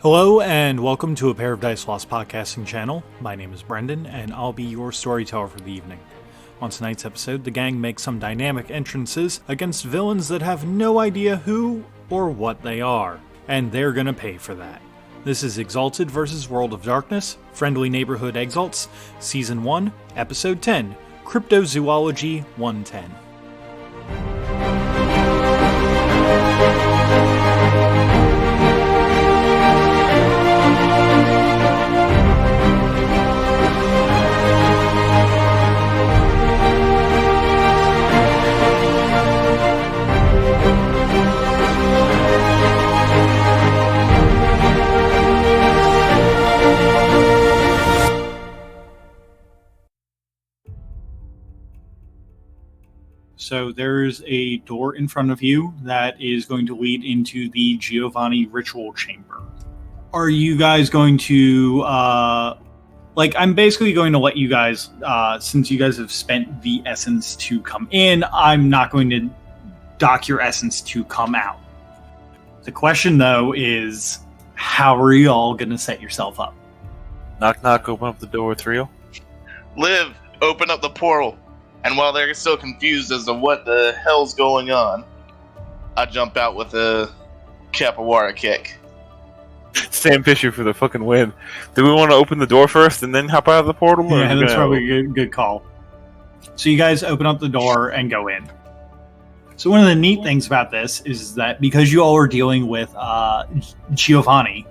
Hello and welcome to A Pair of Dice Lost podcasting channel. My name is Brendan and I'll be your storyteller for the evening. On tonight's episode, the gang makes some dynamic entrances against villains that have no idea who or what they are, and they're gonna pay for that. This is Exalted vs. World of Darkness, Friendly Neighborhood Exalts, Season 1, Episode 10, Cryptozoology 110. So there's a door in front of you that is going to lead into the Giovanni ritual chamber. Are you guys going to, I'm basically going to let you guys, since you guys have spent the essence to come in, I'm not going to dock your essence to come out. The question, though, is how are you all going to set yourself up? Knock, knock, open up the door, Trio. Liv, open up the portal. And while they're still confused as to what the hell's going on, I jump out with a capoeira kick. Sam Fisher for the fucking win. Do we want to open the door first and then hop out of the portal? Yeah, that's probably a good call. So you guys open up the door and go in. So one of the neat things about this is that because you all are dealing with Giovanni,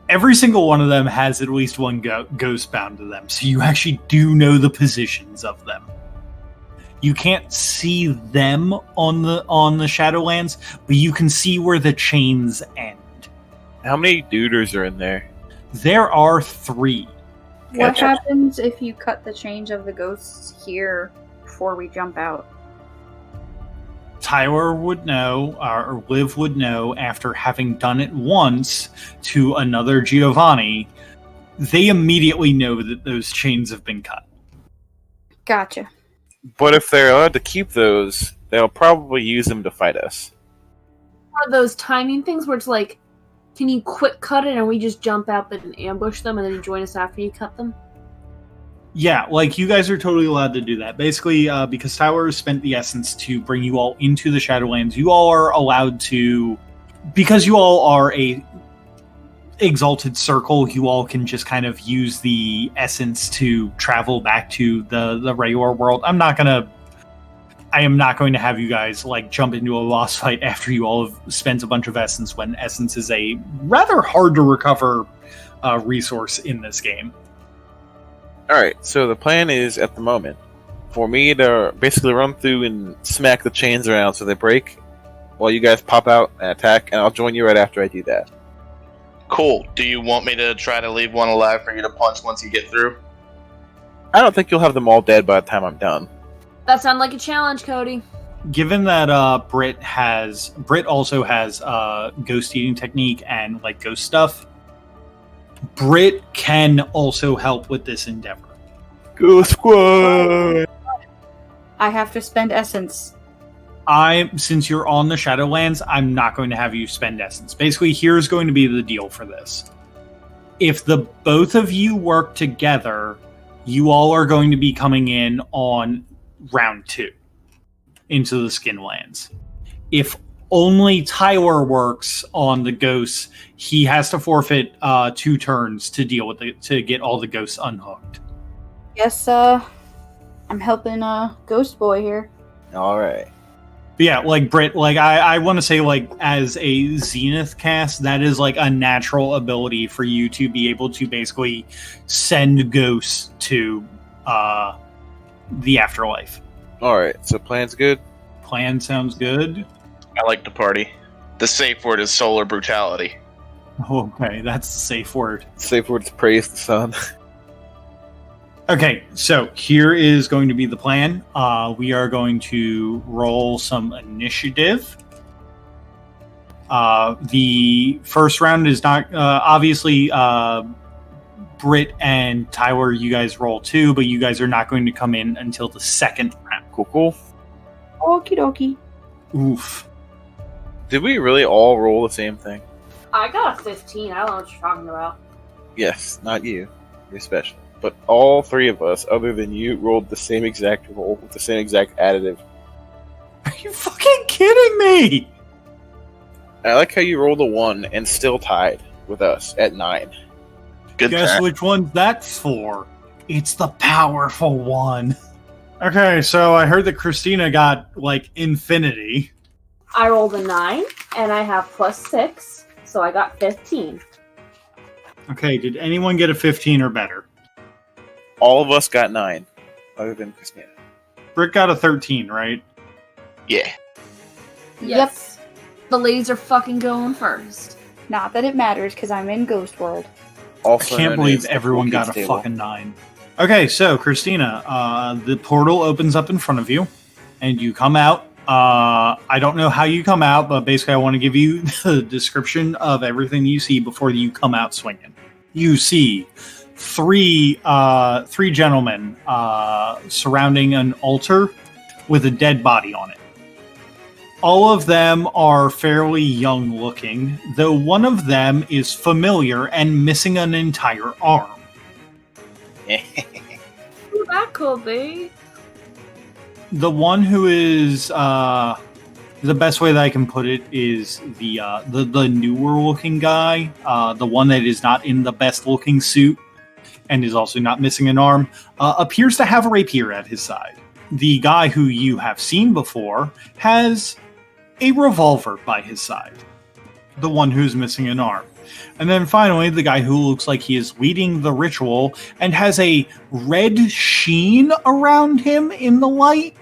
every single one of them has at least one ghost bound to them, so you actually do know the positions of them. You can't see them on the Shadowlands, but you can see where the chains end. How many duders are in there? There are 3. What happens if you cut the chains of the ghosts here before we jump out? Tyler would know, or Liv would know, after having done it once to another Giovanni, they immediately know that those chains have been cut. Gotcha. But if they're allowed to keep those, they'll probably use them to fight us. Are those timing things where it's like, can you quick cut it and we just jump out and ambush them and then you join us after you cut them? Yeah, you guys are totally allowed to do that. Basically, because Tyler spent the essence to bring you all into the Shadowlands, you all are allowed to, because you all are a exalted circle, you all can just kind of use the essence to travel back to the regular world. I am not going to have you guys jump into a boss fight after you all have spent a bunch of essence, when essence is a rather hard to recover resource in this game. Alright, so the plan is, at the moment, for me to basically run through and smack the chains around so they break, while you guys pop out and attack, and I'll join you right after I do that. Cool. Do you want me to try to leave one alive for you to punch once you get through? I don't think you'll have them all dead by the time I'm done. That sounds like a challenge, Cody. Given that Britt also has ghost eating technique and ghost stuff, Britt can also help with this endeavor. Go squad! I have to spend essence. Since you're on the Shadowlands, I'm not going to have you spend essence. Basically, here's going to be the deal for this. If the both of you work together, you all are going to be coming in on round 2 into the Skinlands. If only Tyler works on the ghosts, he has to forfeit 2 turns to deal with to get all the ghosts unhooked. Yes, I'm helping Ghost Boy here. Alright. Yeah, Britt, I want to say, as a Zenith cast, that is, a natural ability for you to be able to basically send ghosts to the afterlife. Alright, so plan's good? Plan sounds good. I like to party. The safe word is solar brutality. Okay, that's the safe word. Safe word is praise the sun. Okay, so here is going to be the plan. We are going to roll some initiative. The first round is not obviously Britt and Tyler. You guys roll 2, but you guys are not going to come in until the second round. Cool. Okie dokie. Oof. Did we really all roll the same thing? I got a 15. I don't know what you're talking about. Yes, not you. You're special. But all three of us, other than you, rolled the same exact roll with the same exact additive. Are you fucking kidding me? I like how you rolled a 1 and still tied with us at 9. Good Guess time. which one that's for? It's the powerful one. Okay, so I heard that Christina got, like, infinity. I rolled a 9, and I have +6, so I got 15. Okay, did anyone get a 15 or better? All of us got 9, other than Christina. Brick got a 13, right? Yeah. Yes. The ladies are fucking going first. Not that it matters, because I'm in Ghost World. I Also can't known believe as the everyone Cool got Kids a table. fucking 9. Okay, so Christina, the portal opens up in front of you, and you come out. I don't know how you come out, but basically I want to give you the description of everything you see before you come out swinging. You see three gentlemen surrounding an altar with a dead body on it. All of them are fairly young looking, though one of them is familiar and missing an entire arm. Who that could be? The one who is the best way that I can put it is the newer looking guy, the one that is not in the best looking suit and is also not missing an arm, appears to have a rapier at his side. The guy who you have seen before has a revolver by his side. The one who's missing an arm. And then finally, the guy who looks like he is leading the ritual and has a red sheen around him in the light.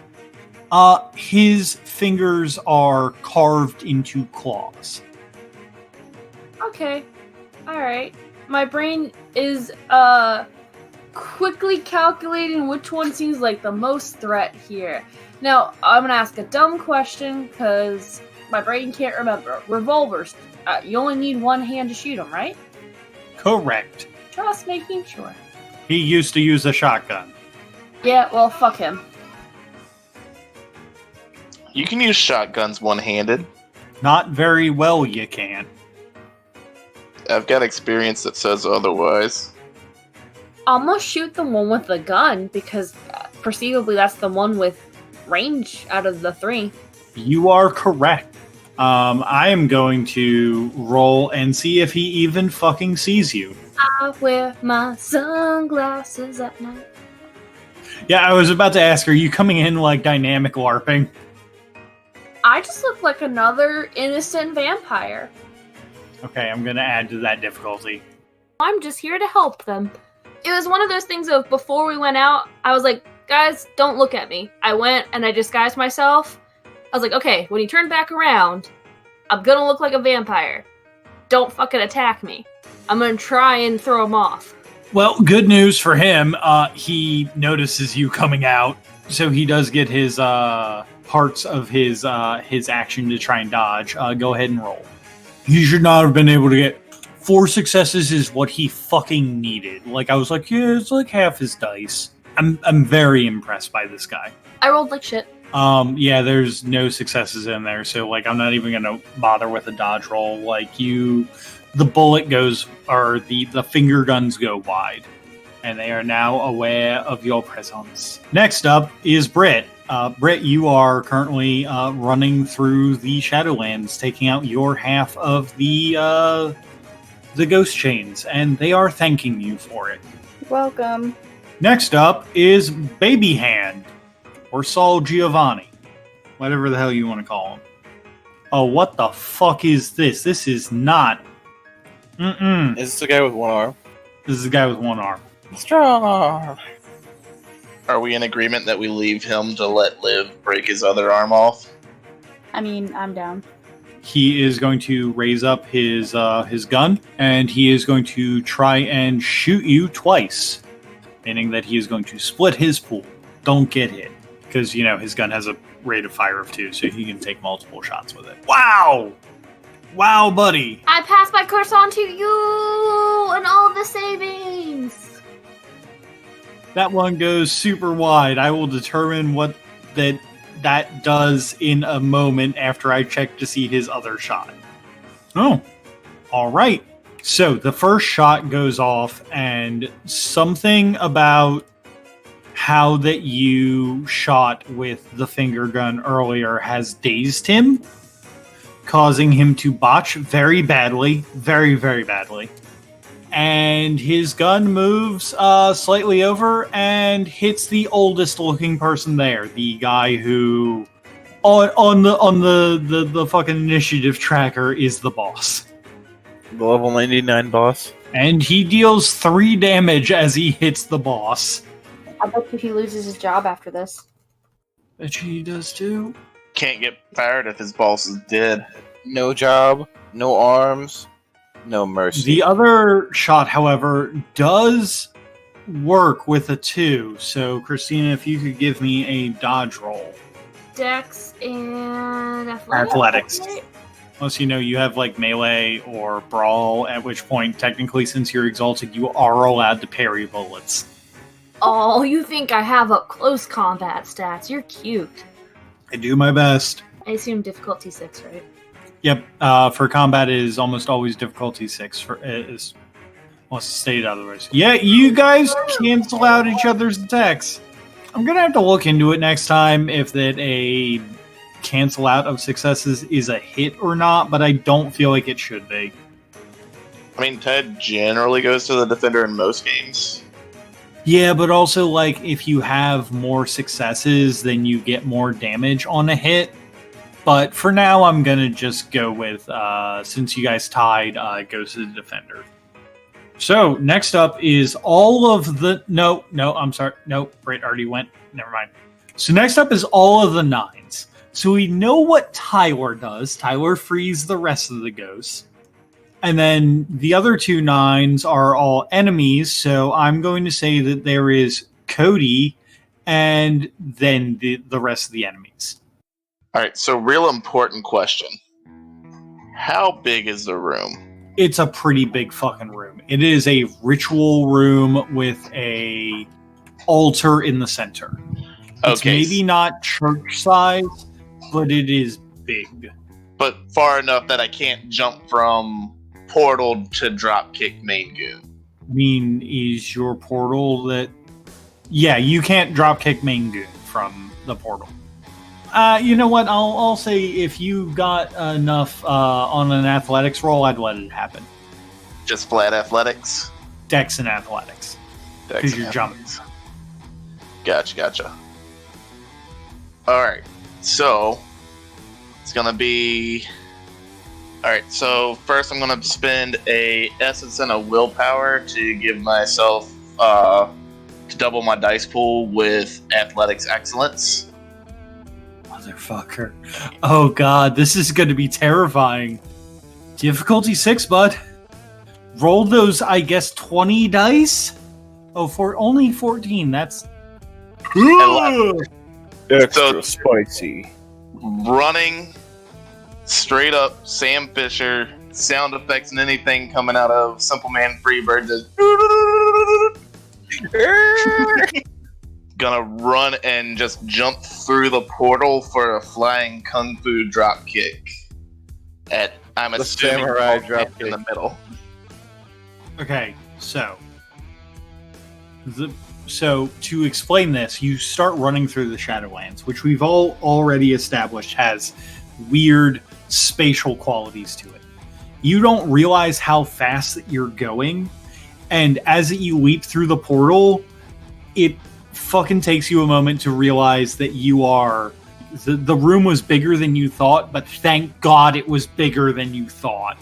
His fingers are carved into claws. Okay. Alright. My brain is quickly calculating which one seems like the most threat here. Now, I'm gonna ask a dumb question because my brain can't remember. Revolvers. You only need one hand to shoot them, right? Correct. Just making sure. He used to use a shotgun. Yeah, well, fuck him. You can use shotguns one-handed. Not very well, you can't. I've got experience that says otherwise. I'm gonna shoot the one with the gun because perceivably that's the one with range out of the three. You are correct. I am going to roll and see if he even fucking sees you. I wear my sunglasses at night. Yeah, I was about to ask, are you coming in like dynamic LARPing? I just look like another innocent vampire. Okay, I'm going to add to that difficulty. I'm just here to help them. It was one of those things of before we went out, I was like, guys, don't look at me. I went and I disguised myself. I was like, okay, when he turned back around, I'm gonna look like a vampire. Don't fucking attack me. I'm gonna try and throw him off. Well, good news for him. He notices you coming out, so he does get his parts of his action to try and dodge. Go ahead and roll. He should not have been able to get 4 successes. Is what he fucking needed. Like I was like, yeah, it's like half his dice. I'm very impressed by this guy. I rolled like shit. Yeah, there's no successes in there, so like I'm not even gonna bother with a dodge roll. Like the bullet goes, or the finger guns go wide, and they are now aware of your presence. Next up is Britt. Britt, you are currently running through the Shadowlands, taking out your half of the ghost chains, and they are thanking you for it. Welcome. Next up is Baby Hand, or Saul Giovanni, whatever the hell you want to call him. Oh, what the fuck is this? This is not... Is this the guy with one arm? This is the guy with one arm. Strong arm. Are we in agreement that we leave him to let Liv break his other arm off? I mean, I'm down. He is going to raise up his gun, and he is going to try and shoot you twice, meaning that he is going to split his pool. Don't get hit, because, you know, his gun has a rate of fire of 2, so he can take multiple shots with it. Wow! Wow, buddy! I pass my curse on to you and all the savings. That one goes super wide. I will determine what that does in a moment after I check to see his other shot. Oh, All right. So the first shot goes off, and something about how that you shot with the finger gun earlier has dazed him, causing him to botch very badly, very, very badly. And his gun moves slightly over and hits the oldest looking person there, the guy who on the fucking initiative tracker is the boss. The level 99 boss. And he deals 3 damage as he hits the boss. I bet if he loses his job after this. Bet he does too. Can't get fired if his boss is dead. No job, no arms, no mercy. The other shot, however, does work with a 2. So, Christina, if you could give me a dodge roll. Dex and athletics. Athletics. Right? Unless you know you have like melee or brawl, at which point, technically, since you're exalted, you are allowed to parry bullets. Oh, you think I have up close combat stats? You're cute. I do my best. I assume difficulty 6, right? Yep. For combat, it is almost always difficulty 6. Unless stated otherwise. Yeah, you guys cancel out each other's attacks. I'm gonna have to look into it next time if that a cancel out of successes is a hit or not, but I don't feel like it should be. I mean, Ted generally goes to the defender in most games. Yeah, but also, like, if you have more successes, then you get more damage on a hit. But for now, I'm going to just go with, since you guys tied, it goes to the defender. So, next up is all of the... No, I'm sorry. No, Britt already went. Never mind. So, next up is all of the 9s. So, we know what Tyler does. Tyler frees the rest of the ghosts. And then the other 2 9s are all enemies, so I'm going to say that there is Cody and then the rest of the enemies. Alright, so real important question. How big is the room? It's a pretty big fucking room. It is a ritual room with a altar in the center. It's Okay. maybe not church size, but it is big. But far enough that I can't jump from portal to dropkick main goon. I mean, is your portal that... Yeah, you can't dropkick main goon from the portal. You know what? I'll say if you got enough on an athletics roll, I'd let it happen. Just flat athletics? Dex and athletics. Dex Because and you're jumping. Gotcha. Alright, so it's gonna be... Alright, so first I'm gonna spend a essence and a willpower to give myself to double my dice pool with athletics excellence. Motherfucker. Oh god, this is going to be terrifying. Difficulty 6, bud. Roll those, I guess, 20 dice? Oh, for only 14, that's... Extra spicy. Running straight up Sam Fisher, sound effects and anything coming out of Simple Man Freebird just gonna run and just jump through the portal for a flying kung fu drop kick. I'm The assuming samurai both drop hands in the kick. middle. Okay, so... So, to explain this, you start running through the Shadowlands, which we've all already established has weird spatial qualities to it. You don't realize how fast that you're going, and as you leap through the portal, it fucking takes you a moment to realize that you are... The room was bigger than you thought, but thank God it was bigger than you thought.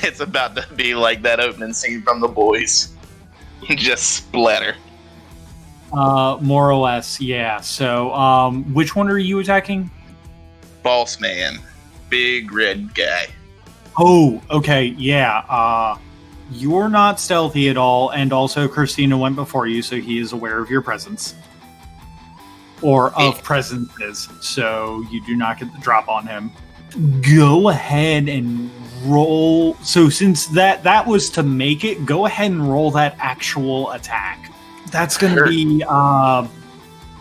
It's about to be like that opening scene from The Boys. Just splatter. More or less, yeah. So, which one are you attacking? Boss man. Big red guy. Oh, okay, yeah. You're not stealthy at all, and also Christina went before you, so he is aware of your presence. Or of presences, so you do not get the drop on him. Go ahead and roll. So since that was to make it, go ahead and roll that actual attack. That's going to be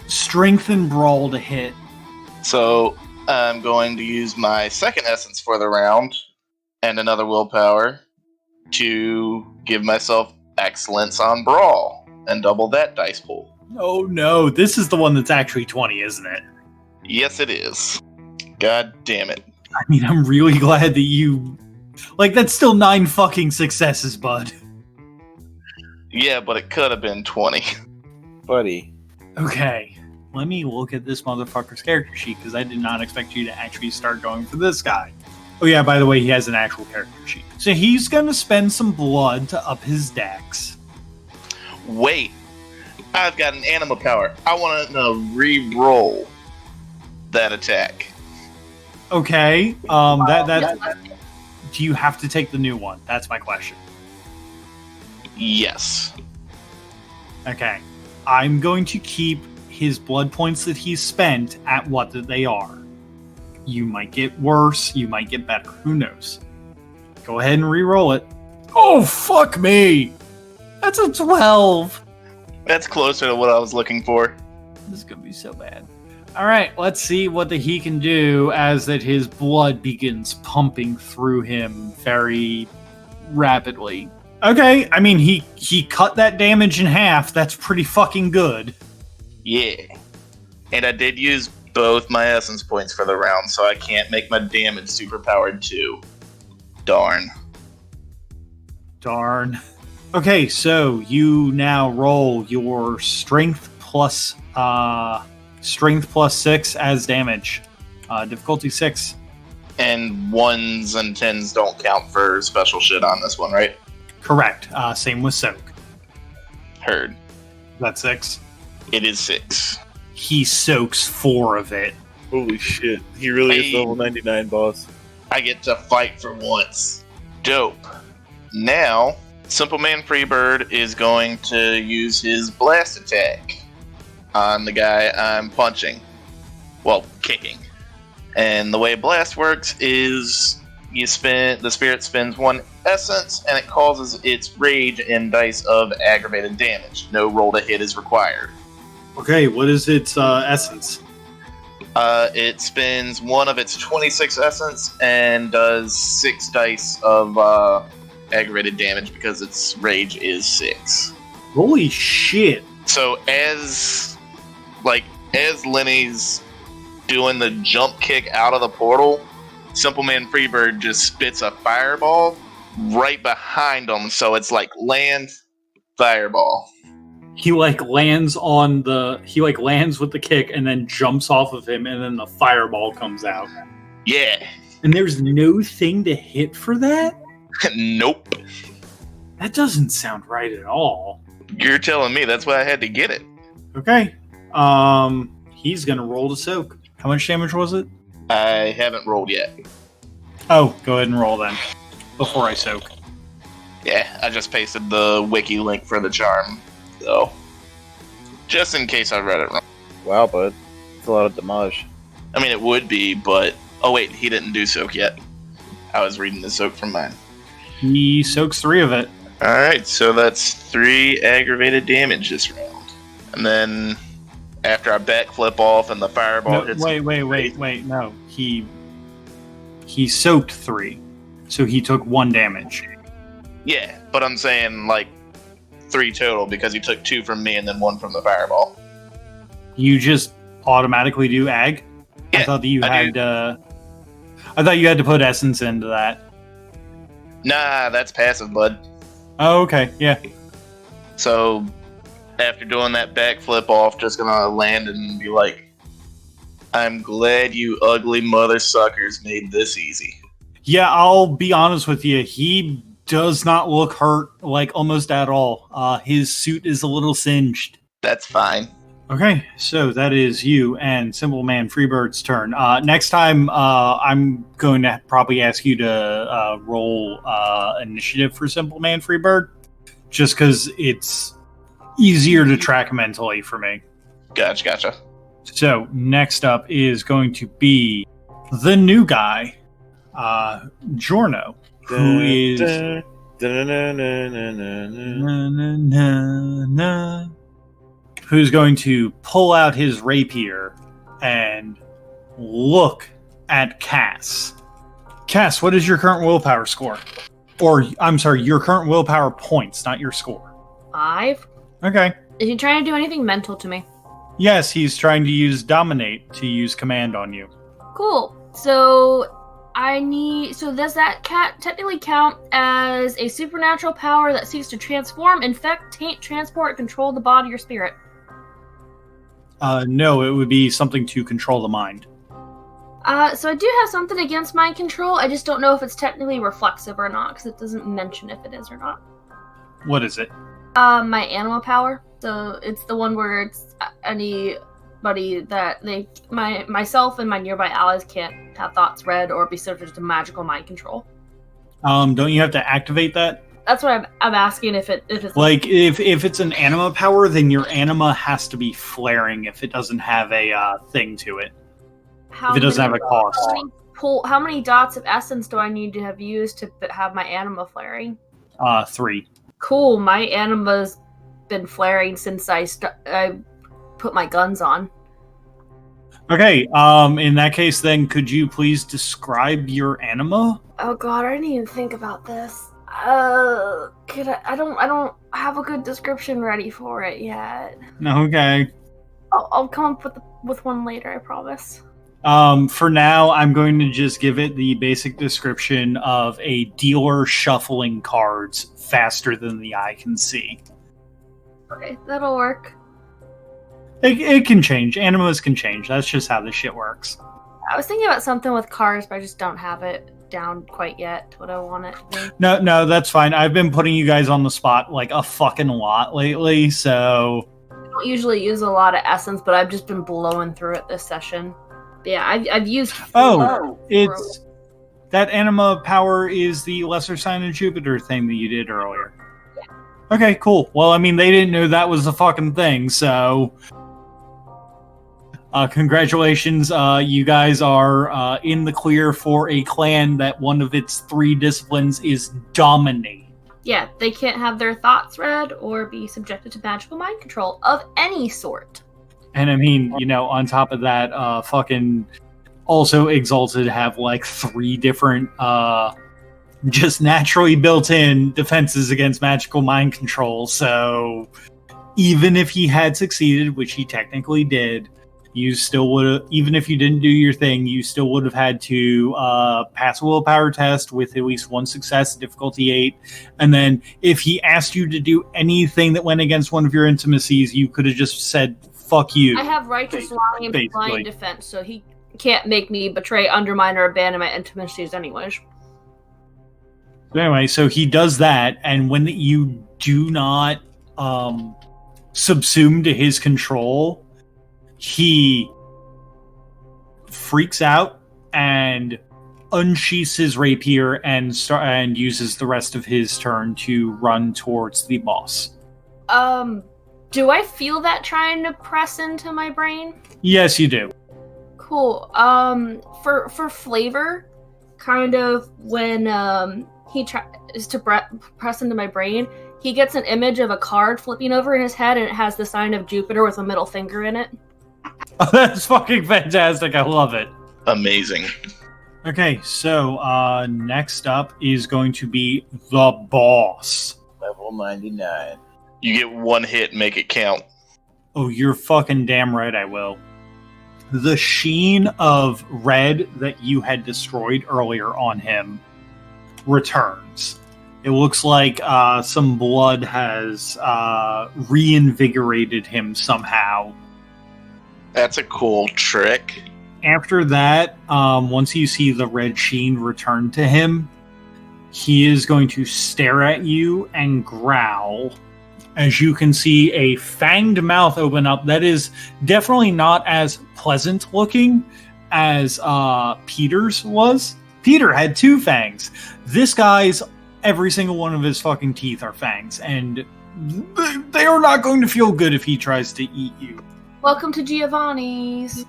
strength and brawl to hit. So I'm going to use my second essence for the round and another willpower to give myself excellence on brawl and double that dice pool. Oh no, this is the one that's actually 20, isn't it? Yes, it is. God damn it. I mean, I'm really glad that you... Like, that's still 9 fucking successes, bud. Yeah, but it could have been 20. Buddy. Okay, let me look at this motherfucker's character sheet, because I did not expect you to actually start going for this guy. Oh yeah, by the way, he has an actual character sheet. So he's gonna spend some blood to up his dex. Wait, I've got an animal power. I want to re-roll that attack. Okay, that do you have to take the new one? That's my question. Yes. Okay, I'm going to keep his blood points that he's spent at what they are. You might get worse, you might get better, who knows? Go ahead and re-roll it. Oh, fuck me! That's a 12! That's closer to what I was looking for. This is gonna be so bad. Alright, let's see what he can do as that his blood begins pumping through him very rapidly. Okay, I mean, he cut that damage in half. That's pretty fucking good. Yeah. And I did use both my essence points for the round, so I can't make my damage superpowered too. Darn. Darn. Okay, so you now roll your strength plus 6 as damage. Difficulty 6. And 1s and 10s don't count for special shit on this one, right? Correct. Same with Soak. Heard. That's 6. It is 6. He soaks 4 of it. Holy shit. He really is level 99, boss. I get to fight for once. Dope. Now, Simple Man Freebird is going to use his blast attack on the guy I'm punching. Well, kicking. And the way blast works is the spirit spends 1 essence and it causes its rage and dice of aggravated damage. No roll to hit is required. Okay, what is its essence? It spends 1 of its 26 essence and does 6 dice of aggravated damage because its rage is 6. Holy shit. So as Lenny's doing the jump kick out of the portal, Simple Man Freebird just spits a fireball right behind him, so it's like land, fireball. He lands with the kick and then jumps off of him, and then the fireball comes out. Yeah. And there's no thing to hit for that? Nope. That doesn't sound right at all. You're telling me, that's why I had to get it. Okay. He's gonna roll to soak. How much damage was it? I haven't rolled yet. Oh, go ahead and roll then. Before I soak. Yeah, I just pasted the wiki link for the charm, though. Just in case I read it wrong. Wow, bud. It's a lot of damage. I mean, it would be, but... Oh, wait, he didn't do soak yet. I was reading the soak from mine. He soaks 3 of it. Alright, so that's 3 aggravated damage this round. And then, after I backflip off and the fireball hits... Wait, no. He soaked 3. So he took 1 damage. Yeah, but I'm saying, 3 total, because he took 2 from me and then 1 from the fireball. You just automatically do ag? Yeah, I thought that you had to put essence into that. Nah, that's passive, bud. Oh, okay, yeah. So, after doing that backflip off, just gonna land and be like, I'm glad you ugly mother suckers made this easy. Yeah, I'll be honest with you. He does not look hurt, almost at all. His suit is a little singed. That's fine. Okay, so that is you and Simple Man Freebird's turn. Next time, I'm going to probably ask you to roll initiative for Simple Man Freebird, just because it's easier to track mentally for me. Gotcha. So, next up is going to be the new guy, Jorno, who is... who's going to pull out his rapier and look at Cass. Cass, what is your current willpower score? Or, I'm sorry, your current willpower points, not your score. 5. Okay. Is he trying to do anything mental to me? Yes, he's trying to use Dominate to use command on you. Cool. So does that technically count as a supernatural power that seeks to transform, infect, taint, transport, control the body or spirit? No, it would be something to control the mind. So I do have something against mind control. I just don't know if it's technically reflexive or not, because it doesn't mention if it is or not. What is it? My animal power. So it's the one where it's anybody that myself and my nearby allies can't have thoughts read or be subject to magical mind control. Don't you have to activate that? That's what I'm asking. If it's like if it's an anima power, then your anima has to be flaring if it doesn't have a thing to it. If it doesn't have a cost. How many dots of essence do I need to have used to have my anima flaring? 3. Cool. My anima's been flaring since I put my guns on. Okay. In that case, then could you please describe your anima? Oh God, I didn't even think about this. I don't have a good description ready for it yet. Okay. I'll come up with one later. I promise. For now, I'm going to just give it the basic description of a dealer shuffling cards faster than the eye can see. Okay, that'll work. It can change. Animas can change. That's just how this shit works. I was thinking about something with cards, but I just don't have it down quite yet what I want it to be. No, that's fine. I've been putting you guys on the spot like a fucking lot lately, so... I don't usually use a lot of essence, but I've just been blowing through it this session. Yeah, I've used... It's... That anima power is the lesser sign of Jupiter thing that you did earlier. Yeah. Okay, cool. Well, I mean, they didn't know that was a fucking thing, so... congratulations, you guys are in the clear for a clan that one of its 3 disciplines is Dominate. Yeah, they can't have their thoughts read or be subjected to magical mind control of any sort. And I mean, on top of that, fucking also Exalted have like 3 different just naturally built-in defenses against magical mind control, so even if he had succeeded, which he technically did, you still would have, even if you didn't do your thing, you still would have had to pass a willpower test with at least 1 success, difficulty 8. And then if he asked you to do anything that went against one of your intimacies, you could have just said, fuck you. I have righteous lying and blind defense, so he can't make me betray, undermine, or abandon my intimacies anyways. Anyway, so he does that, and when you do not subsume to his control, he freaks out and unsheaths his rapier and uses the rest of his turn to run towards the boss. Do I feel that trying to press into my brain? Yes, you do. Cool. For flavor, kind of when he tries to press into my brain, he gets an image of a card flipping over in his head, and it has the sign of Jupiter with a middle finger in it. Oh, that's fucking fantastic. I love it. Amazing. Okay, so next up is going to be the boss. Level 99. You get 1 hit, make it count. Oh, you're fucking damn right I will. The sheen of red that you had destroyed earlier on him returns. It looks like some blood has reinvigorated him somehow. That's a cool trick. After that, once you see the red sheen return to him, he is going to stare at you and growl. As you can see a fanged mouth open up that is definitely not as pleasant looking as Peter's was. Peter had 2 fangs. This guy's, every single one of his fucking teeth are fangs, and they are not going to feel good if he tries to eat you. Welcome to Giovanni's.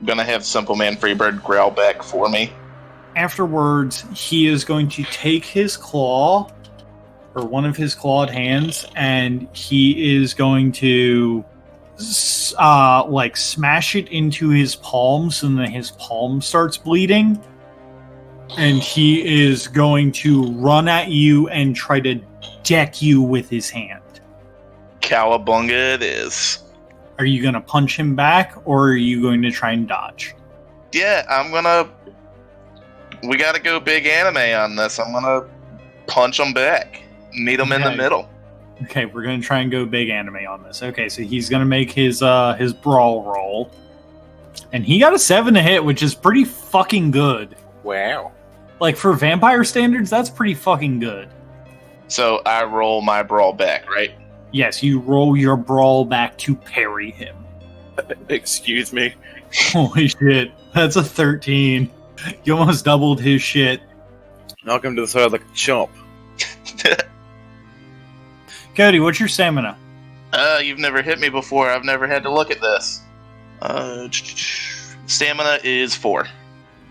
I'm gonna have Simple Man Freebird growl back for me. Afterwards, he is going to take his claw, or one of his clawed hands, and he is going to smash it into his palm so that his palm starts bleeding. And he is going to run at you and try to deck you with his hand. Cowabunga it is. Are you going to punch him back, or are you going to try and dodge? Yeah, we gotta go big anime on this. I'm gonna punch him back. Meet him in the middle. Okay, we're going to try and go big anime on this. Okay, so he's going to make his brawl roll. And he got a 7 to hit, which is pretty fucking good. Wow. Like, for vampire standards, that's pretty fucking good. So I roll my brawl back, right? Yes, you roll your brawl back to parry him. Excuse me. Holy shit, that's a 13. You almost doubled his shit. Knock him to the side like a chump. Cody, what's your stamina? You've never hit me before. I've never had to look at this. Stamina is 4.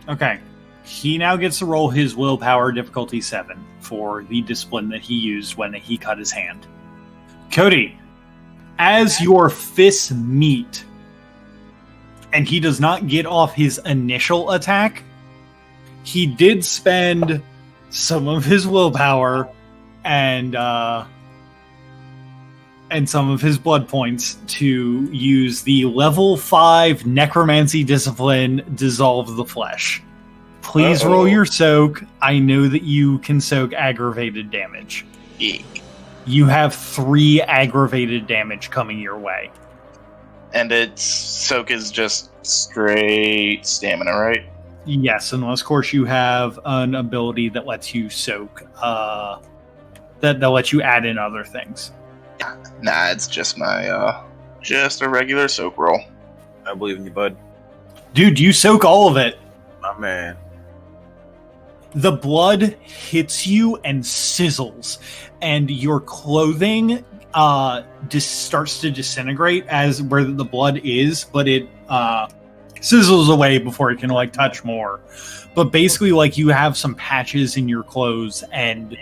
Okay. He now gets to roll his willpower difficulty 7 for the discipline that he used when he cut his hand. Cody, as your fists meet, and he does not get off his initial attack, he did spend some of his willpower and some of his blood points to use the level 5 necromancy discipline, Dissolve the Flesh. Please roll your soak. I know that you can soak aggravated damage. Yeah. You have 3 aggravated damage coming your way. And its soak is just straight stamina, right? Yes, unless, of course, you have an ability that lets you soak, that lets you add in other things. Nah, it's just my, just a regular soak roll. I believe in you, bud. Dude, you soak all of it. My man. The blood hits you and sizzles, and your clothing starts to disintegrate as where the blood is, but it sizzles away before it can like touch more. But basically, like, you have some patches in your clothes, and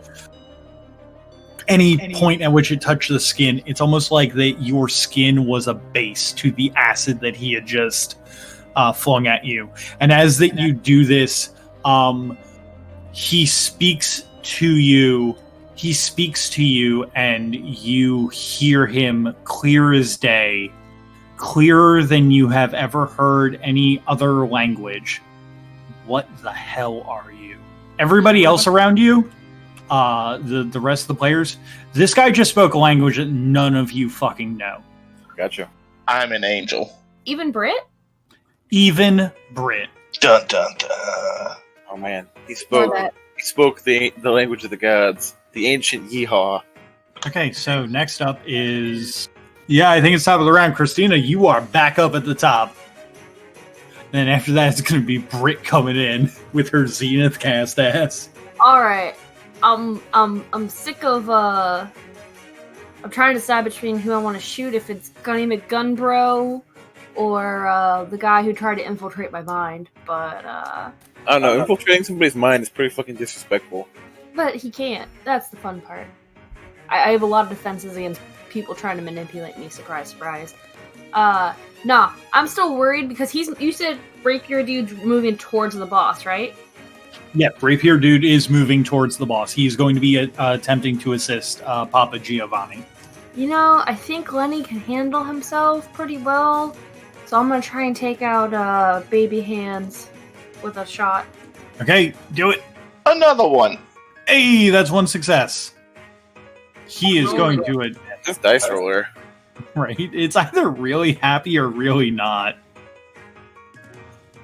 any point at which it touched the skin, it's almost like that your skin was a base to the acid that he had just flung at you. And as that you do this, he speaks to you. He speaks to you, and you hear him clear as day, clearer than you have ever heard any other language. What the hell are you? Everybody else around you, the rest of the players, this guy just spoke a language that none of you fucking know. Gotcha. I'm an angel. Even Brit? Even Brit. Dun dun dun. Oh man, he spoke the language of the gods, the ancient yeehaw. Okay, so next up is... Yeah, I think it's top of the round. Christina, you are back up at the top. Then after that, it's going to be Brit coming in with her Zenith cast ass. Alright. I'm sick of, I'm trying to decide between who I want to shoot, if it's Gunny McGunbro or the guy who tried to infiltrate my mind, but I don't know, infiltrating somebody's mind is pretty fucking disrespectful. But he can't. That's the fun part. I have a lot of defenses against people trying to manipulate me, surprise, surprise. Nah, I'm still worried because you said Rapier Dude's moving towards the boss, right? Yep, Rapier Dude is moving towards the boss. He's going to be attempting to assist Papa Giovanni. You know, I think Lenny can handle himself pretty well, so I'm going to try and take out Baby Hands with a shot. Okay, do it. Another one. Hey, that's one success. He is going to it. This dice roller. Right? It's either really happy or really not.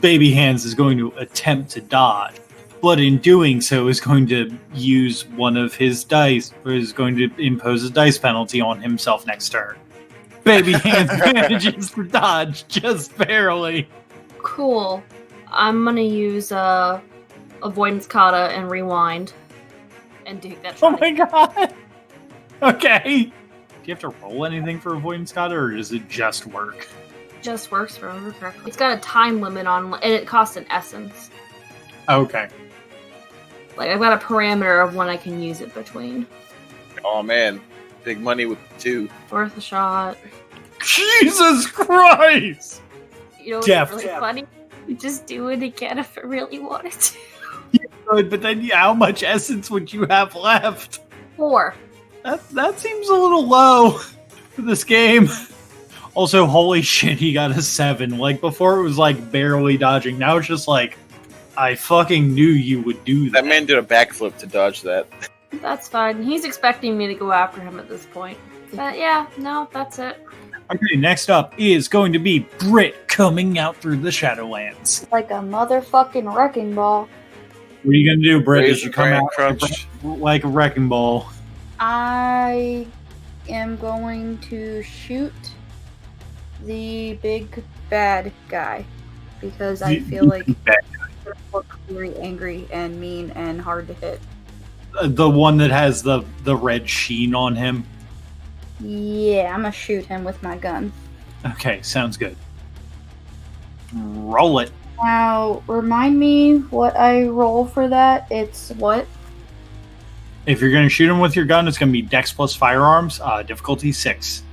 Baby Hands is going to attempt to dodge, but in doing so is going to use one of his dice, or is going to impose a dice penalty on himself next turn. Baby Hands manages to dodge just barely. Cool. I'm gonna use Avoidance Kata and Rewind and take that try. Oh my god! Okay. Do you have to roll anything for Avoidance Kata, or does it just work? Just works, if I remember correctly. It's got a time limit on, and it costs an essence. Okay. Like, I've got a parameter of when I can use it between. Oh man, big money with 2. Worth a shot. Jesus Christ! You know what's Jeff. really funny? You just do it again if I really wanted to. You could, but then how much essence would you have left? 4. That seems a little low for this game. Also, holy shit, he got a 7. Like, before it was like barely dodging. Now it's just like, I fucking knew you would do that. That man did a backflip to dodge that. That's fine. He's expecting me to go after him at this point. But yeah, no, that's it. Okay, next up is going to be Brit coming out through the Shadowlands. Like a motherfucking wrecking ball. What are you going to do, Brit, Raise as you the come brand out crunch. like a wrecking ball? I am going to shoot the big bad guy because I feel like he's very angry and mean and hard to hit. The one that has the red sheen on him? Yeah, I'm gonna shoot him with my gun. Okay, sounds good. Roll it. Now, remind me what I roll for that. It's what? If you're going to shoot him with your gun, it's going to be Dex plus Firearms, difficulty 6.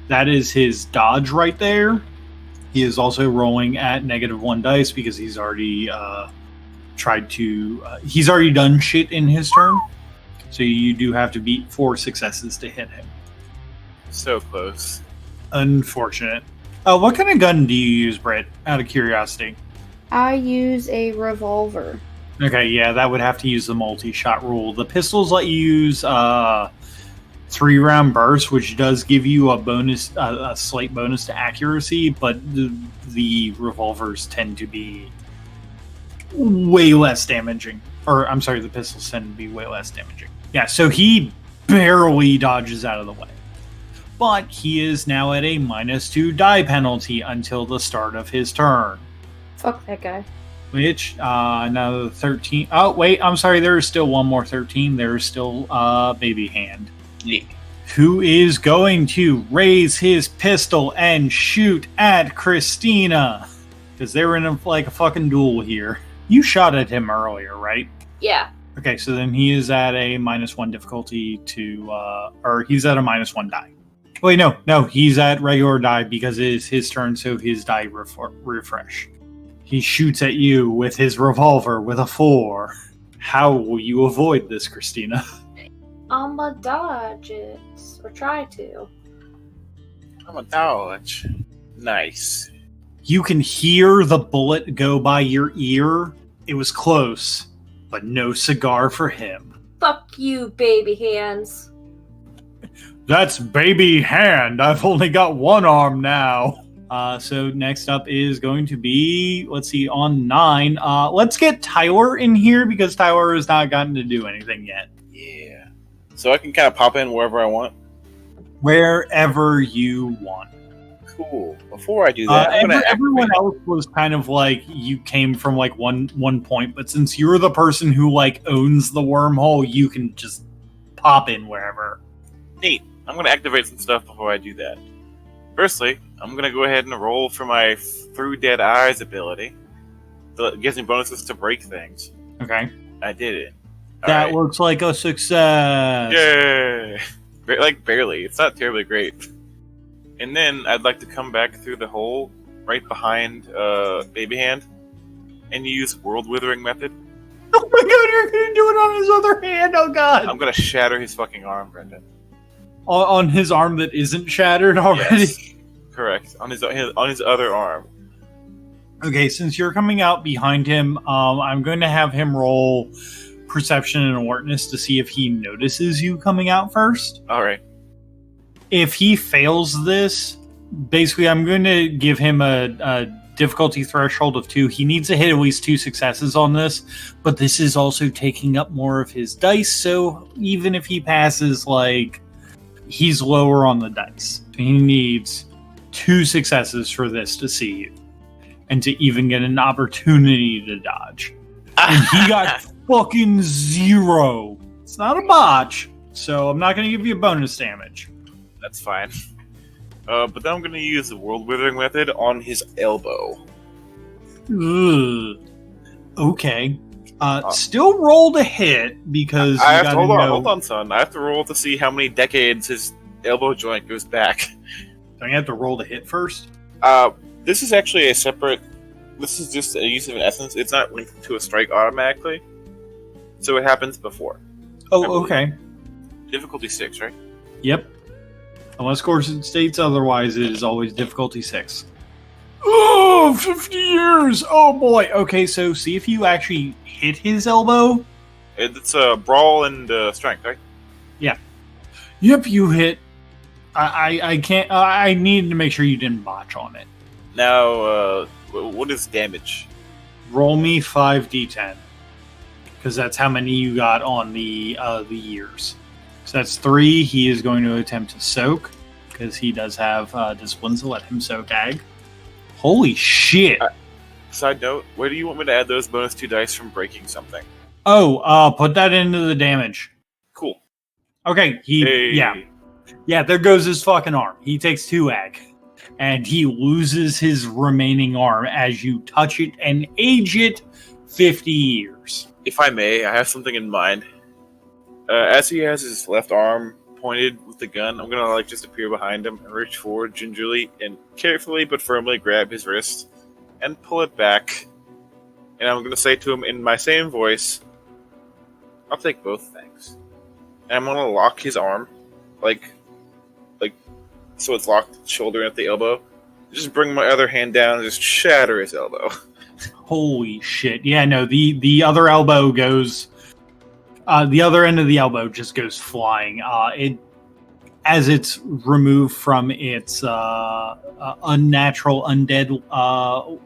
That is his dodge right there. He is also rolling at -1 dice because he's already he's already done shit in his turn. So you do have to beat 4 successes to hit him. So close. Unfortunate. What kind of gun do you use, Brett? Out of curiosity. I use a revolver. Okay, yeah, that would have to use the multi-shot rule. The pistols let you use 3-round burst, which does give you a bonus, a slight bonus to accuracy, but the revolvers tend to be way less damaging. Or, I'm sorry, the pistols tend to be way less damaging. Yeah, so he barely dodges out of the way. But he is now at a -2 die penalty until the start of his turn. Fuck that guy. Which, now 13. Oh, wait, I'm sorry, there is still one more 13. There is still Baby Hand. Yeah. Who is going to raise his pistol and shoot at Christina. Because they were in a fucking duel here. You shot at him earlier, right? Yeah. Okay, so then he is at a -1 difficulty to, or he's at a -1 die. Wait, no, he's at regular die because it is his turn, so his die refresh. He shoots at you with his revolver with a 4. How will you avoid this, Christina? I'ma dodge it. Or try to. I'm a dodge. Nice. You can hear the bullet go by your ear. It was close, but no cigar for him. Fuck you, baby hands. That's Baby Hand. I've only got one arm now. So next up is going to be, let's see, on 9. Let's get Tyler in here because Tyler has not gotten to do anything yet. Yeah. So I can kind of pop in wherever I want? Wherever you want. Cool. Before I do that, everyone else was kind of like you came from like one point, but since you're the person who like owns the wormhole, you can just pop in wherever. Neat. I'm going to activate some stuff before I do that. Firstly, I'm going to go ahead and roll for my Through Dead Eyes ability. So it gives me bonuses to break things. Okay. I did it. That Alright. looks like a success. Yay! Like, barely. It's not terribly great. And then I'd like to come back through the hole right behind Baby Hand and use World Withering Method. Oh my god, you're going to do it on his other hand. Oh god. I'm going to shatter his fucking arm, Brendan. On his arm that isn't shattered already? Yes. Correct. On his other arm. Okay, since you're coming out behind him, I'm going to have him roll Perception and Alertness to see if he notices you coming out first. Alright. If he fails this, basically I'm going to give him a difficulty threshold of 2. He needs to hit at least 2 successes on this, but this is also taking up more of his dice, so even if he passes, like, he's lower on the dice. He needs 2 successes for this to see you, and to even get an opportunity to dodge. And he got fucking 0. It's not a botch, so I'm not going to give you a bonus damage. That's fine. But then I'm going to use the World Withering Method on his elbow. Ugh. Okay. Still roll to hit because I you have to gotta know. hold on, son. I have to roll to see how many decades his elbow joint goes back. Don't you have to roll to hit first? This is actually a separate. This is just a use of an essence. It's not linked to a strike automatically. So it happens before. I Oh, believe. okay. Difficulty 6, right? Yep. Unless Corson states otherwise, it is always difficulty 6. Oh, 50 years! Oh boy. Okay, so see if you actually hit his elbow. It's a brawl and strength, right? Yep, you hit. I can't. I needed to make sure you didn't botch on it. Now, what is damage? Roll me 5d10, because that's how many you got on the years. So that's 3. He is going to attempt to soak because he does have discipline, so let him soak ag. Holy shit! Side note, where do you want me to add those bonus 2 dice from breaking something? Oh, put that into the damage. Cool. Okay, yeah. There goes his fucking arm. He takes 2 ag, and he loses his remaining arm as you touch it and age it 50 years. If I may, I have something in mind. As he has his left arm pointed with the gun, I'm gonna just appear behind him and reach forward gingerly and carefully but firmly grab his wrist and pull it back. And I'm gonna say to him in my same voice, "I'll take both, thanks." And I'm gonna lock his arm, like so it's locked at the shoulder and at the elbow. Just bring my other hand down and just shatter his elbow. Holy shit! Yeah, no, the other elbow goes. The other end of the elbow just goes flying. As it's removed from its unnatural, undead,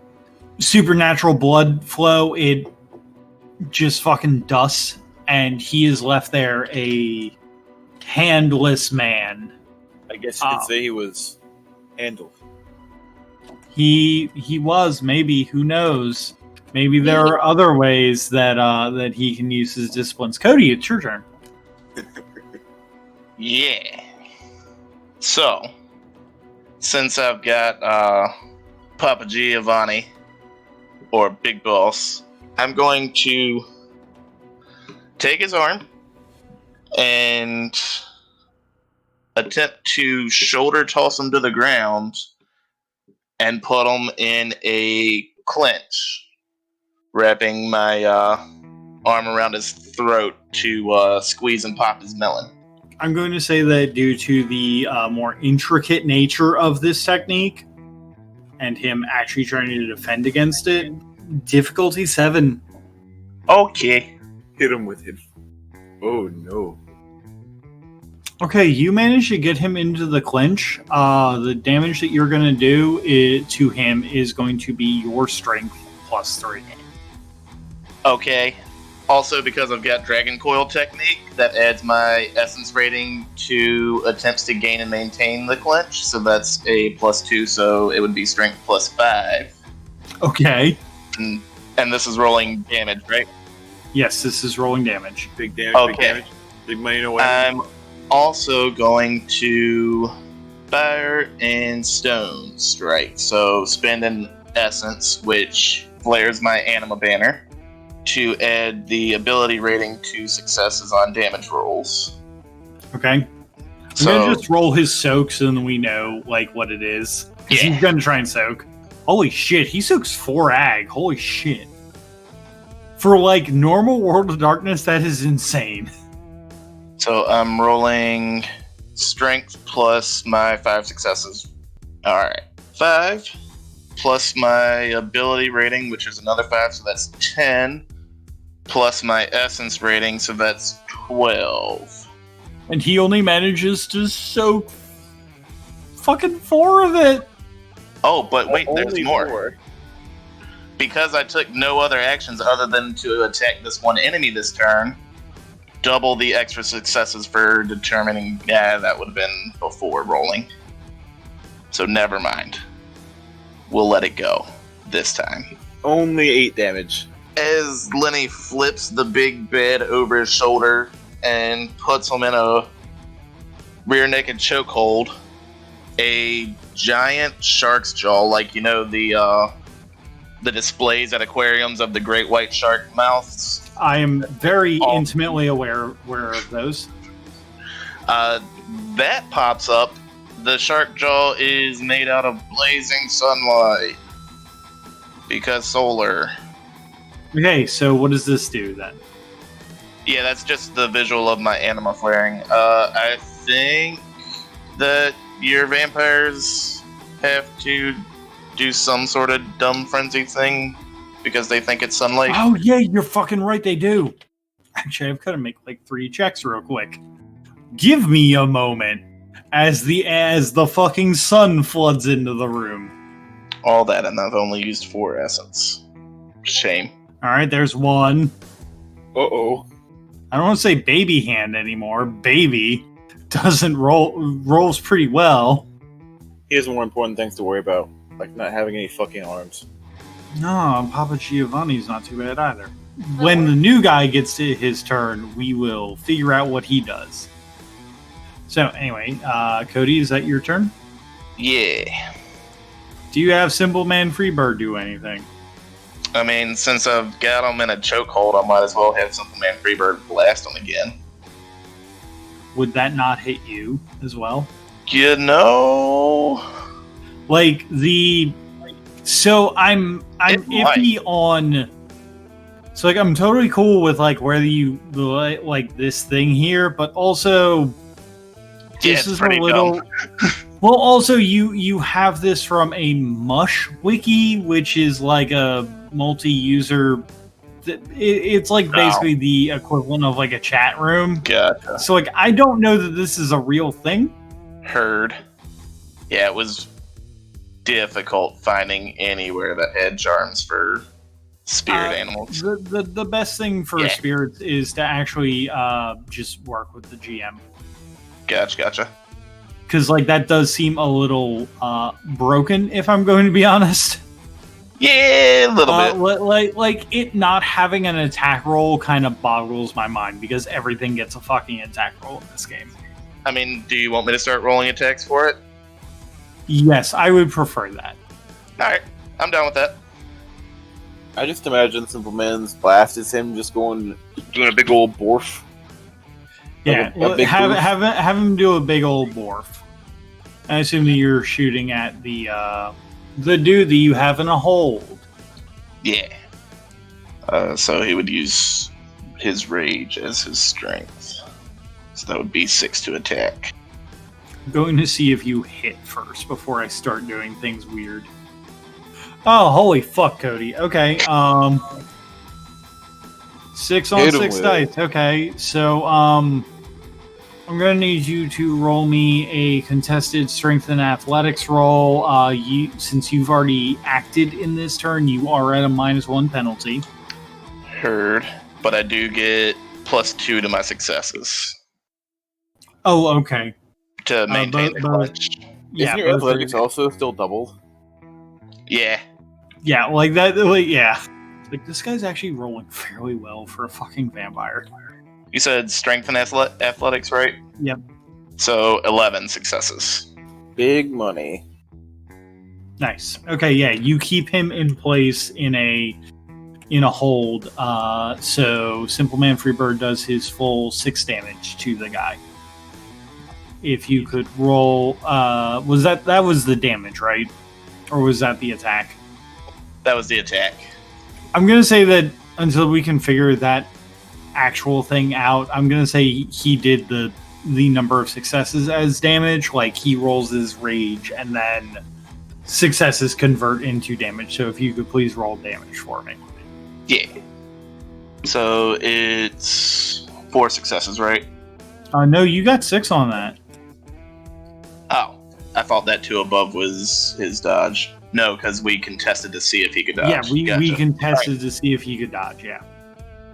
supernatural blood flow, it just fucking dusts, and he is left there a handless man. I guess you could say he was handled. He was, maybe, who knows? Maybe there are other ways that he can use his disciplines. Cody, it's your turn. Yeah. So, since I've got Papa Giovanni, or Big Boss, I'm going to take his arm and attempt to shoulder toss him to the ground and put him in a clinch, wrapping my arm around his throat to squeeze and pop his melon. I'm going to say that due to the more intricate nature of this technique and him actually trying to defend against it, difficulty 7. Okay. Hit him with it. Oh no. Okay, you managed to get him into the clinch. The damage that you're going to do to him is going to be your strength plus 3. Okay. Also, because I've got Dragon Coil technique, that adds my essence rating to attempts to gain and maintain the clinch. So that's a plus 2, so it would be strength plus 5. Okay. And this is rolling damage, right? Yes, this is rolling damage. Big damage, Okay. big damage. Big money away. I'm also going to Fire and Stone Strike. So spend an essence, which flares my anima banner, to add the ability rating to successes on damage rolls. Okay. I'm going to just roll his soaks and then we know what it is. Because he's going to try and soak. Holy shit, he soaks 4 ag. Holy shit. For normal World of Darkness, that is insane. So I'm rolling strength plus my 5 successes. Alright. 5 plus my ability rating, which is another 5, so that's 10. Plus my essence rating, so that's 12. And he only manages to soak fucking 4 of it. Oh, but wait, there's Only more. Because I took no other actions other than to attack this one enemy this turn, double the extra successes for determining... Yeah, that would have been before rolling. So never mind. We'll let it go this time. Only 8 damage. As Lenny flips the big bed over his shoulder and puts him in a rear naked chokehold, a giant shark's jaw, the displays at aquariums of the great white shark mouths. I am very intimately aware of those. That pops up. The shark jaw is made out of blazing sunlight. Because solar. Okay, so what does this do then? Yeah, that's just the visual of my anima flaring. I think that your vampires have to do some sort of dumb frenzy thing because they think it's sunlight. Oh yeah, you're fucking right. They do. Actually, I've got to make like 3 checks real quick. Give me a moment as the fucking sun floods into the room. All that, and I've only used 4 essence. Shame. All right, there's 1. Uh-oh. I don't want to say baby hand anymore. Baby doesn't rolls pretty well. He has more important things to worry about, like not having any fucking arms. No, Papa Giovanni's not too bad either. When the new guy gets to his turn, we will figure out what he does. So anyway, Cody, is that your turn? Yeah. Do you have Simple Man Freebird do anything? I mean, since I've got him in a chokehold, I might as well have Simple Man Freebird blast him again. Would that not hit you as well? You know... Like so I'm iffy on. So like I'm totally cool with like where like this thing here, but also this is a little. Well, also you have this from a Mush wiki, which is like a multi-user. It's like basically the equivalent of like a chat room. Gotcha. So like I don't know that this is a real thing. Heard. Yeah, it was difficult finding anywhere that had charms for spirit animals. The best thing for spirits is to actually just work with the GM. Gotcha. Because like that does seem a little broken, if I'm going to be honest. Yeah, a little bit. Like it not having an attack roll kind of boggles my mind because everything gets a fucking attack roll in this game. I mean, do you want me to start rolling attacks for it? Yes, I would prefer that. Alright, I'm down with that. I just imagine Simple Man's blast is him just doing a big old borf. Yeah, have him do a big old borf. I assume that you're shooting at the dude that you have in a hold. Yeah. So he would use his rage as his strength. So that would be 6 to attack. I'm going to see if you hit first before I start doing things weird. Oh, holy fuck, Cody. Okay, 6 on 6 dice. Okay, so I'm gonna need you to roll me a contested strength and athletics roll. Since you've already acted in this turn, you are at a -1 penalty. Heard, but I do get +2 to my successes. Oh, okay. To maintain the clutch. Yeah, isn't your athletics also still doubled? Yeah. Yeah, like that. Like, yeah. Like this guy's actually rolling fairly well for a fucking vampire. You said strength and athletics, right? Yep. So 11 successes. Big money. Nice. Okay, yeah, you keep him in place in a hold. So Simple Man Freebird does his full 6 damage to the guy. If you could roll, was that was the damage, right? Or was that the attack? That was the attack. I'm gonna say that until we can figure that actual thing out, I'm gonna say he did the number of successes as damage. Like he rolls his rage, and then successes convert into damage. So if you could please roll damage for me. Yeah. So it's 4 successes, right? No, you got 6 on that. Oh, I thought that 2 above was his dodge. No, because we contested to see if he could dodge. Yeah, we Gotcha. contested to see if he could dodge. Yeah,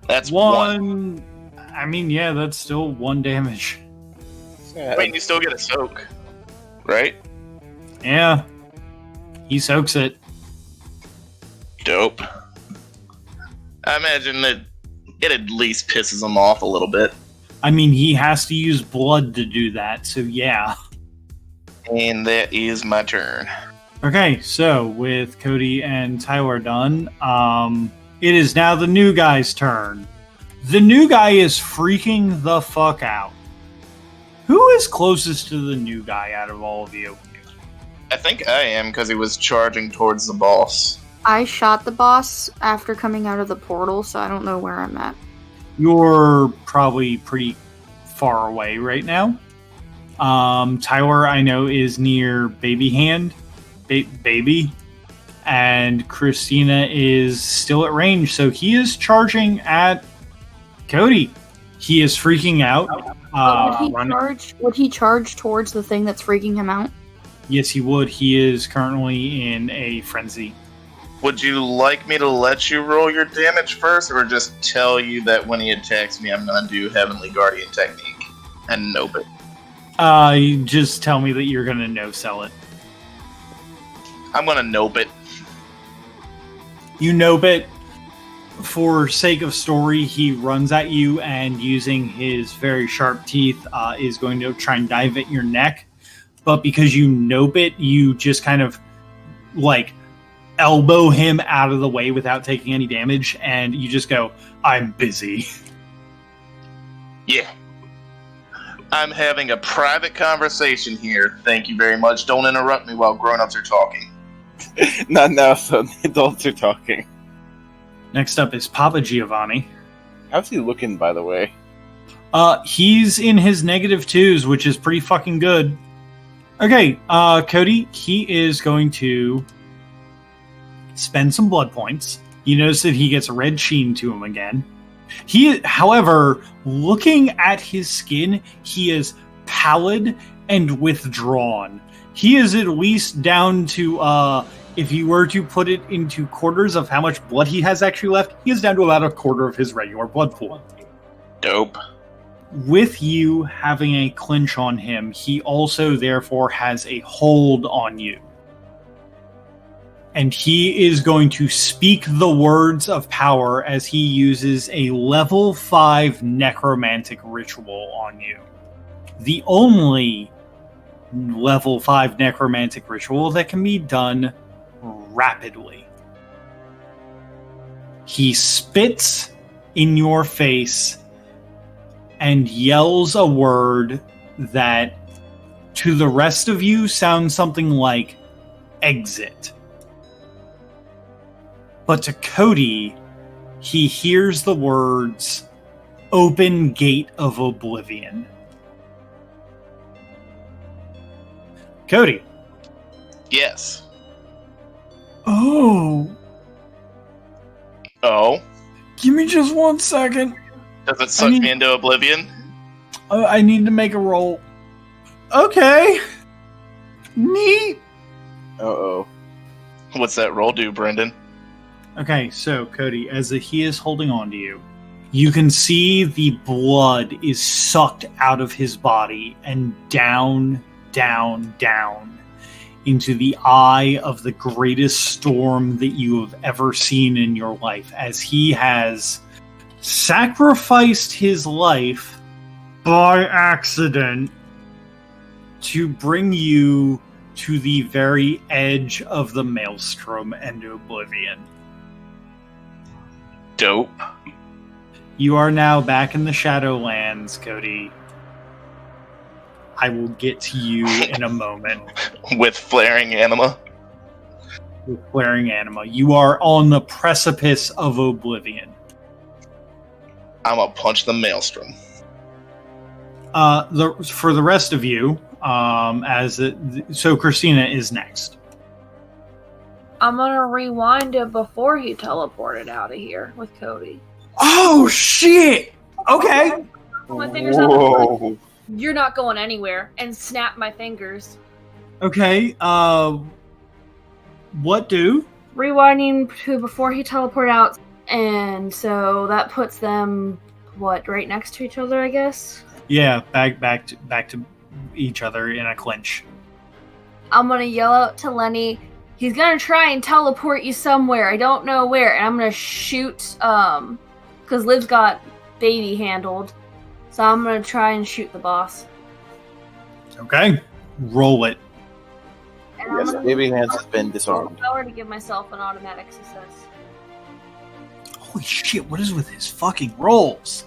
that's 1. I mean, yeah, that's still 1 damage. I mean, you still get a soak, right? Yeah, he soaks it. Dope. I imagine that it at least pisses him off a little bit. I mean, he has to use blood to do that, so yeah. And that is my turn. Okay, so with Cody and Tyler done, it is now the new guy's turn. The new guy is freaking the fuck out. Who is closest to the new guy out of all of you? I think I am, because he was charging towards the boss. I shot the boss after coming out of the portal, so I don't know where I'm at. You're probably pretty far away right now. Tyler, I know, is near Baby Hand. Baby. And Christina is still at range, so he is charging at Cody. He is freaking out. Would he charge towards the thing that's freaking him out? Yes, he would. He is currently in a frenzy. Would you like me to let you roll your damage first, or just tell you that when he attacks me, I'm going to do Heavenly Guardian technique and nope it? You just tell me that you're going to no-sell it. I'm going to nope it. You nope it. For sake of story, he runs at you and using his very sharp teeth is going to try and dive at your neck. But because you nope it, you just kind of like elbow him out of the way without taking any damage, and you just go, I'm busy. Yeah. I'm having a private conversation here. Thank you very much. Don't interrupt me while grown-ups are talking. Not now, son. The adults are talking. Next up is Papa Giovanni. How's he looking, by the way? He's in his -2s, which is pretty fucking good. Okay, Cody, he is going to spend some blood points. You notice that he gets a red sheen to him again. However, looking at his skin, he is pallid and withdrawn. He is at least down to, if you were to put it into quarters of how much blood he has actually left, he is down to about a quarter of his regular blood pool. Dope. With you having a clinch on him, he also therefore has a hold on you. And he is going to speak the words of power as he uses a level 5 necromantic ritual on you. The only level 5 necromantic ritual that can be done rapidly. He spits in your face and yells a word that to the rest of you sounds something like exit. But to Cody, he hears the words open gate of oblivion. Cody. Yes. Oh. Oh? Give me just 1 second. Does it suck me into oblivion? I need to make a roll. Okay. Neat. Uh-oh. What's that roll do, Brendan? Okay, so Cody, as he is holding on to you, you can see the blood is sucked out of his body and down, down, down into the eye of the greatest storm that you have ever seen in your life, as he has sacrificed his life by accident to bring you to the very edge of the maelstrom and oblivion. Dope. You are now back in the Shadowlands, Cody. I will get to you in a moment. With flaring anima? With flaring anima. You are on the precipice of oblivion. I'm gonna punch the maelstrom. For the rest of you, so Christina is next. I'm gonna rewind it before he teleported out of here with Cody. Oh shit! Okay. Put my fingers on the floor. You're not going anywhere, and snap my fingers. Okay. What do? Rewinding to before he teleported out, and so that puts them right next to each other, I guess. Yeah, back to each other in a clinch. I'm gonna yell out to Lenny. He's gonna try and teleport you somewhere. I don't know where. And I'm gonna shoot, because Liv's got baby handled. So I'm gonna try and shoot the boss. Okay. Roll it. And Yes, baby hands has been disarmed. Power to give myself an automatic success. Holy shit, what is with his fucking rolls?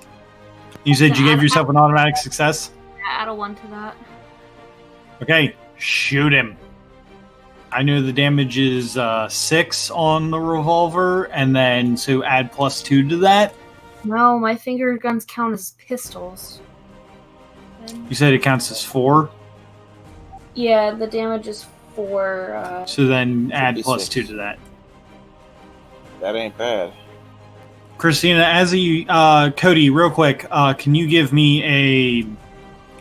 You said you gave yourself an automatic success? Yeah, add a 1 to that. Okay, shoot him. I know the damage is 6 on the revolver, and then so add +2 to that. No, my finger guns count as pistols. You said it counts as 4? Yeah, the damage is 4. So then add be plus 6. 2 to that. That ain't bad. Christina, Cody, real quick, can you give me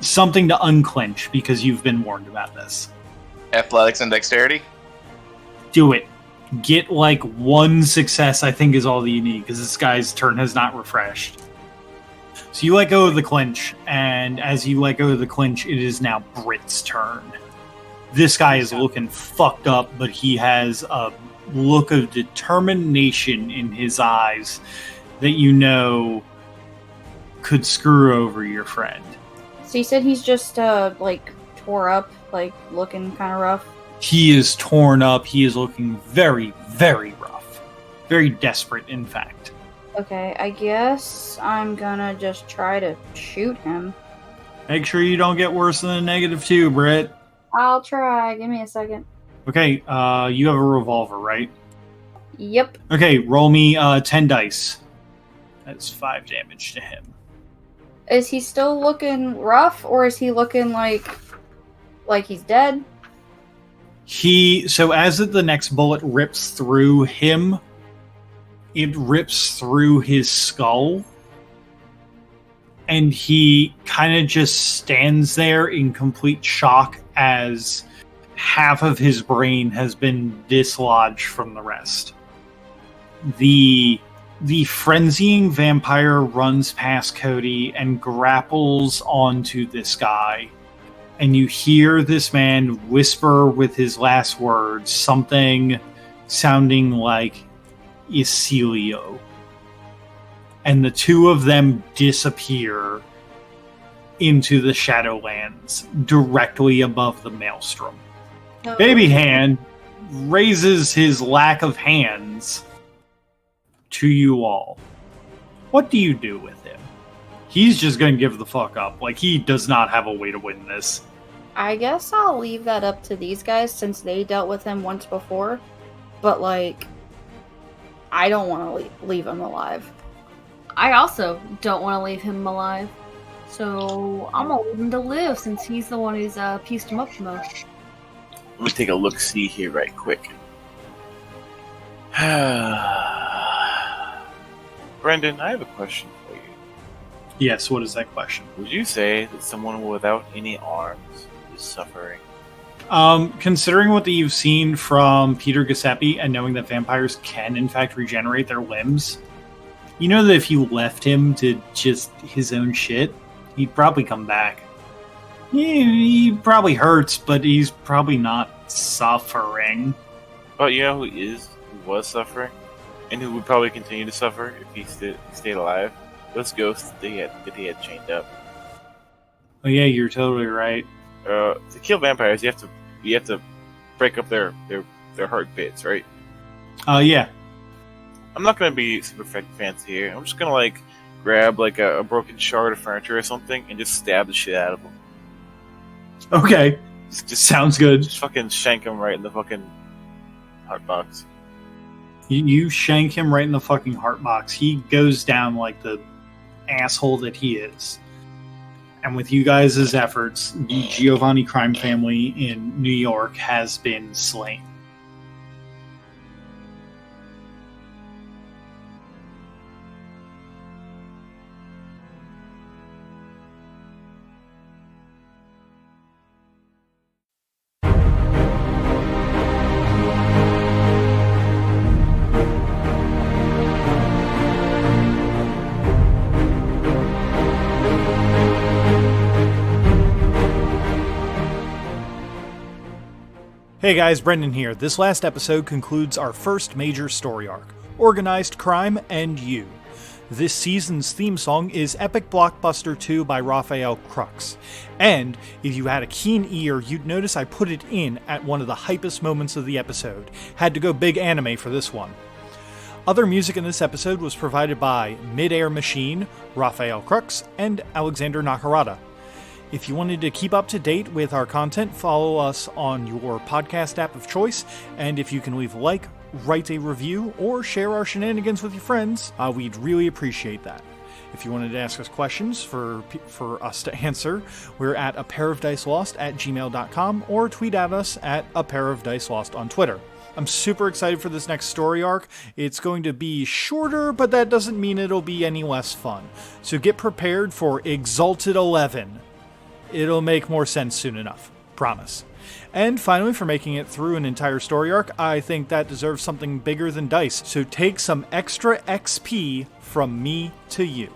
something to unclench because you've been warned about this? Athletics and dexterity. Do it. Get like 1 success, I think, is all that you need because this guy's turn has not refreshed. So you let go of the clinch, and as you let go of the clinch, it is now Britt's turn. This guy is looking fucked up, but he has a look of determination in his eyes that you know could screw over your friend. So you said he's just like tore up, like looking kind of rough. He is torn up. He is looking very, very rough. Very desperate, in fact. Okay, I guess I'm gonna just try to shoot him. Make sure you don't get worse than a -2, Britt. I'll try. Give me a second. Okay, you have a revolver, right? Yep. Okay, roll me 10 dice. That's 5 damage to him. Is he still looking rough, or is he looking like he's dead? So as the next bullet rips through him, it rips through his skull, and he kind of just stands there in complete shock as half of his brain has been dislodged from the rest. The frenzying vampire runs past Cody and grapples onto this guy. And you hear this man whisper with his last words something sounding like Isilio. And the two of them disappear into the Shadowlands directly above the Maelstrom. No. Baby Hand raises his lack of hands to you all. What do you do with him? He's just going to give the fuck up. Like, he does not have a way to win this. I guess I'll leave that up to these guys since they dealt with him once before. But, like, I don't want to leave him alive. I also don't want to leave him alive. So I'm going to leave him to live since he's the one who's pieced him up the most. Let me take a look-see here right quick. Brendan, I have a question for you. Yes, what is that question? Would you say that someone without any arms is suffering? Considering what you've seen from Peter Giuseppe and knowing that vampires can in fact regenerate their limbs, you know that if you left him to just his own shit, he'd probably come back. He probably hurts, but he's probably not suffering. But you know who was suffering? And who would probably continue to suffer if he stayed alive? Those ghosts that he had chained up. Oh yeah, you're totally right. To kill vampires, you have to break up their heart bits, right? Yeah. I'm not gonna be super fancy here. I'm just gonna grab a broken shard of furniture or something and just stab the shit out of them. Okay. Just Sounds good. Just fucking shank him right in the fucking heart box. You shank him right in the fucking heart box. He goes down like the asshole that he is. And with you guys' efforts, the Giovanni crime family in New York has been slain. Hey guys, Brendan here. This last episode concludes our first major story arc, Organized Crime and You. This season's theme song is Epic Blockbuster 2 by Raphael Crux. And if you had a keen ear, you'd notice I put it in at one of the hypest moments of the episode. Had to go big anime for this one. Other music in this episode was provided by Midair Machine, Raphael Crux, and Alexander Nakarada. If you wanted to keep up to date with our content, follow us on your podcast app of choice, and if you can leave a like, write a review, or share our shenanigans with your friends, we'd really appreciate that. If you wanted to ask us questions for us to answer, we're at apairofdicelost@gmail.com or tweet at us at apairofdicelost on Twitter. I'm super excited for this next story arc. It's going to be shorter, but that doesn't mean it'll be any less fun. So get prepared for Exalted 11. It'll make more sense soon enough. Promise. And finally, for making it through an entire story arc, I think that deserves something bigger than dice. So take some extra XP from me to you.